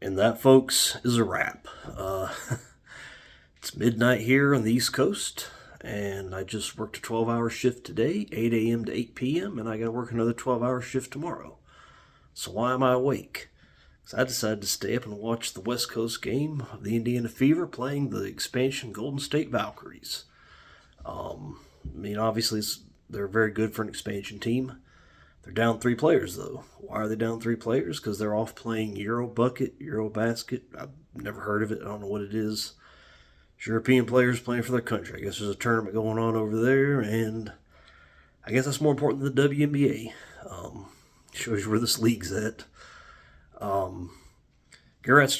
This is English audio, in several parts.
And that, folks, is a wrap. It's midnight here on the East Coast, and I just worked a 12-hour shift today, 8 a.m. to 8 p.m., and I got to work another 12-hour shift tomorrow. So why am I awake? Because I decided to stay up and watch the West Coast game of the Indiana Fever playing the expansion Golden State Valkyries. Obviously, they're very good for an expansion team. They're down three players, though. Why are they down three players? Because they're off playing Euro Bucket, Euro Basket. I've never heard of it. I don't know what it is. It's European players playing for their country. I guess there's a tournament going on over there, and I guess that's more important than the WNBA. Shows you where this league's at. Congrats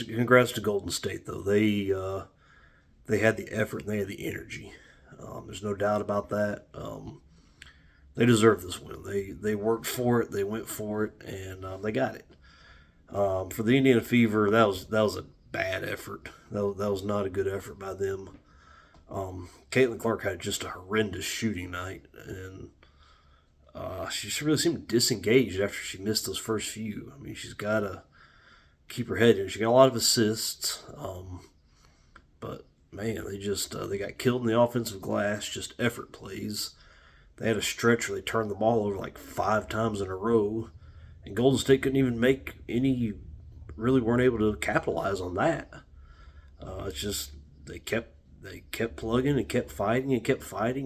to Golden State, though. They had the effort and they had the energy. There's no doubt about that. They deserve this win. They worked for it. They went for it, and they got it. For the Indiana Fever, that was a bad effort. That was not a good effort by them. Caitlin Clark had just a horrendous shooting night, and she really seemed disengaged after she missed those first few. I mean, she's got to keep her head in. She got a lot of assists, but man, they got killed in the offensive glass. Just effort plays. They had a stretch where they turned the ball over like 5 times in a row, and Golden State couldn't even make any. Really weren't able to capitalize on that. It's just they kept plugging and kept fighting,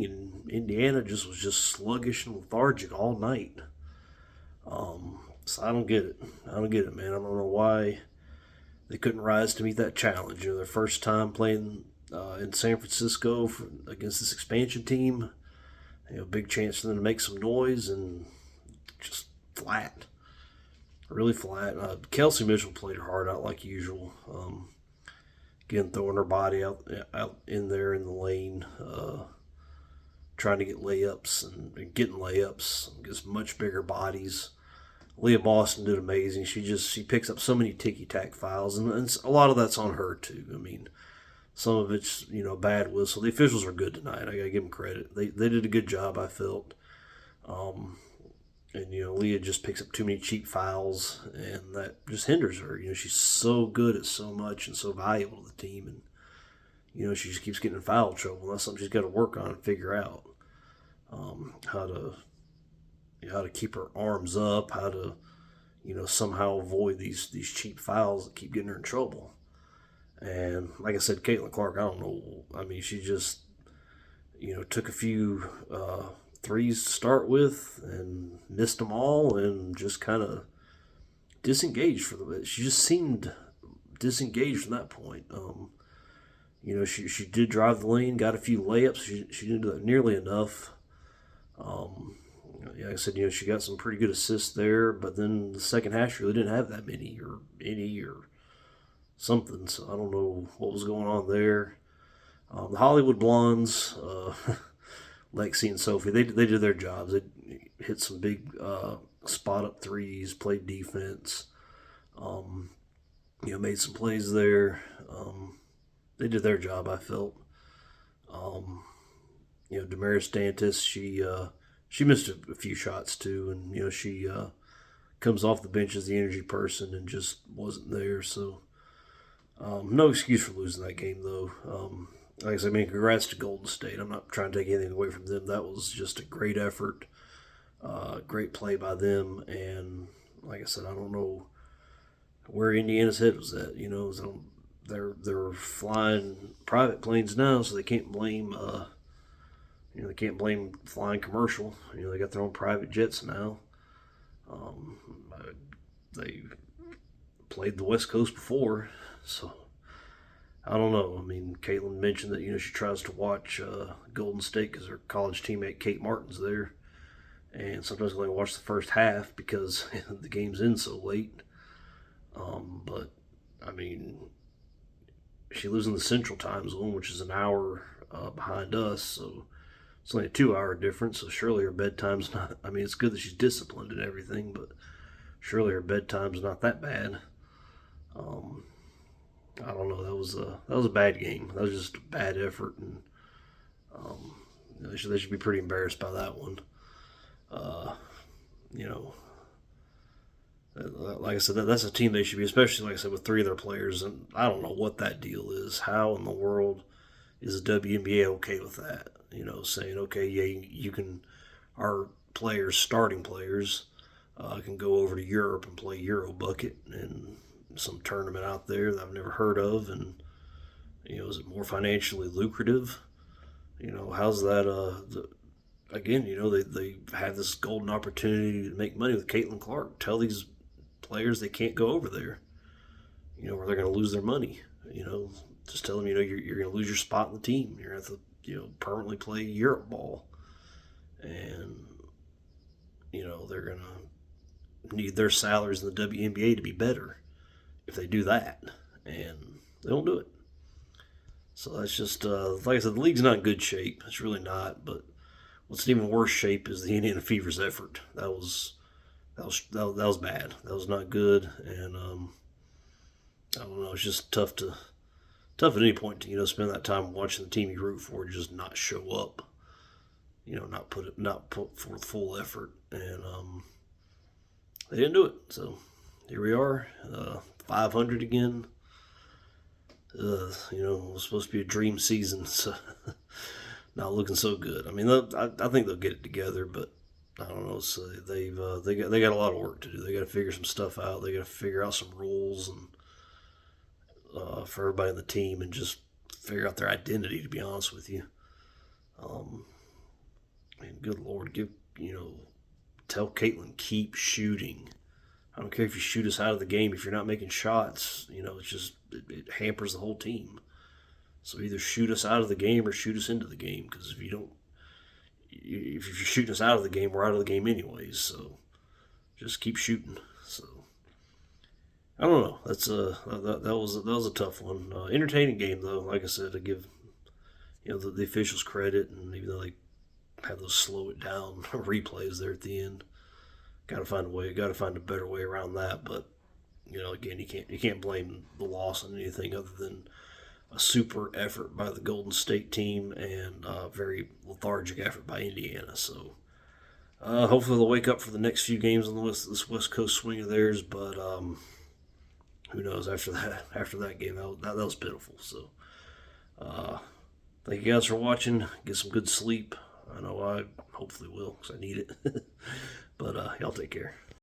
and Indiana was just sluggish and lethargic all night. So I don't get it. I don't get it, man. I don't know why they couldn't rise to meet that challenge. Their first time playing in San Francisco against this expansion team. Big chance for them to make some noise, and just flat. Really flat. Kelsey Mitchell played her heart out like usual. Again, throwing her body out in there in the lane, trying to get layups and getting layups against much bigger bodies. Leah Boston did amazing. She picks up so many ticky-tack fouls, and a lot of that's on her too. I mean, some of it's bad whistle. The officials are good tonight. I gotta give them credit. They did a good job, I felt. And Leah just picks up too many cheap fouls, and that just hinders her. She's so good at so much and so valuable to the team, and she just keeps getting in foul trouble. That's something she's got to work on and figure out. How to keep her arms up, how to somehow avoid these cheap fouls that keep getting her in trouble. And like I said, Caitlin Clark, I don't know. I mean, she just took a few threes to start with and missed them all, and just kind of disengaged for the bit. She just seemed disengaged from that point. She did drive the lane, got a few layups. She didn't do that nearly enough. Like I said, she got some pretty good assists there, but then the second half she really didn't have that many or any or something. So I don't know what was going on there. The Hollywood Blondes, Lexi and Sophie, they did their jobs. They hit some big spot up threes, played defense, made some plays there. They did their job, I felt. Damaris Dantis, she missed a few shots too, and she comes off the bench as the energy person and just wasn't there. So no excuse for losing that game, though. Like I said, congrats to Golden State. I'm not trying to take anything away from them. That was just a great effort, great play by them. And like I said, I don't know where Indiana's head was at. So they're flying private planes now, so they can't blame. They can't blame flying commercial. They got their own private jets now. They played the West Coast before, so. I don't know. Caitlin mentioned that she tries to watch Golden State because her college teammate Kate Martin's there, and sometimes they only watch the first half because the game's in so late. But she lives in the Central Time Zone, which is an hour behind us, so it's only a 2-hour difference. So surely her bedtime's not. It's good that she's disciplined and everything, but surely her bedtime's not that bad. I don't know. That was a bad game. That was just a bad effort, and they should be pretty embarrassed by that one. Like I said, that's a team they should be, especially like I said with three of their players. And I don't know what that deal is. How in the world is the WNBA okay with that? Saying okay, yeah, you can. Our players, starting players, can go over to Europe and play Euro bucket and some tournament out there that I've never heard of, and is it more financially lucrative? How's that? Again, they have this golden opportunity to make money with Caitlin Clark. Tell these players they can't go over there, where they're going to lose their money. Just tell them, you're going to lose your spot in the team. You're going to have to, permanently play Europe ball. And, they're going to need their salaries in the WNBA to be better if they do that. And they don't do it. So that's just, like I said, the league's not in good shape. It's really not. But what's in even worse shape is the Indiana Fever's effort. That was bad. That was not good. And I don't know. It's just tough at any point to spend that time watching the team you root for just not show up. Not put forth full effort, and they didn't do it. So here we are, 500 again. It was supposed to be a dream season, so not looking so good. I mean, I think they'll get it together, but I don't know. So they got a lot of work to do. They got to figure some stuff out. They got to figure out some rules and for everybody in the team, and just figure out their identity. To be honest with you. And good Lord, tell Caitlin, keep shooting. I don't care if you shoot us out of the game. If you're not making shots, it hampers the whole team. So either shoot us out of the game or shoot us into the game. Because if you're shooting us out of the game, we're out of the game anyways. So just keep shooting. So I don't know. That was a tough one. Entertaining game though. Like I said, to give the officials credit, and even though they have those slow it down replays there at the end. Got to find a way. Got to find a better way around that. But again, you can't blame the loss on anything other than a super effort by the Golden State team and a very lethargic effort by Indiana. So hopefully they'll wake up for the next few games on this West Coast swing of theirs. But who knows after that game that was pitiful. So thank you guys for watching. Get some good sleep. I know I hopefully will because I need it. But y'all take care.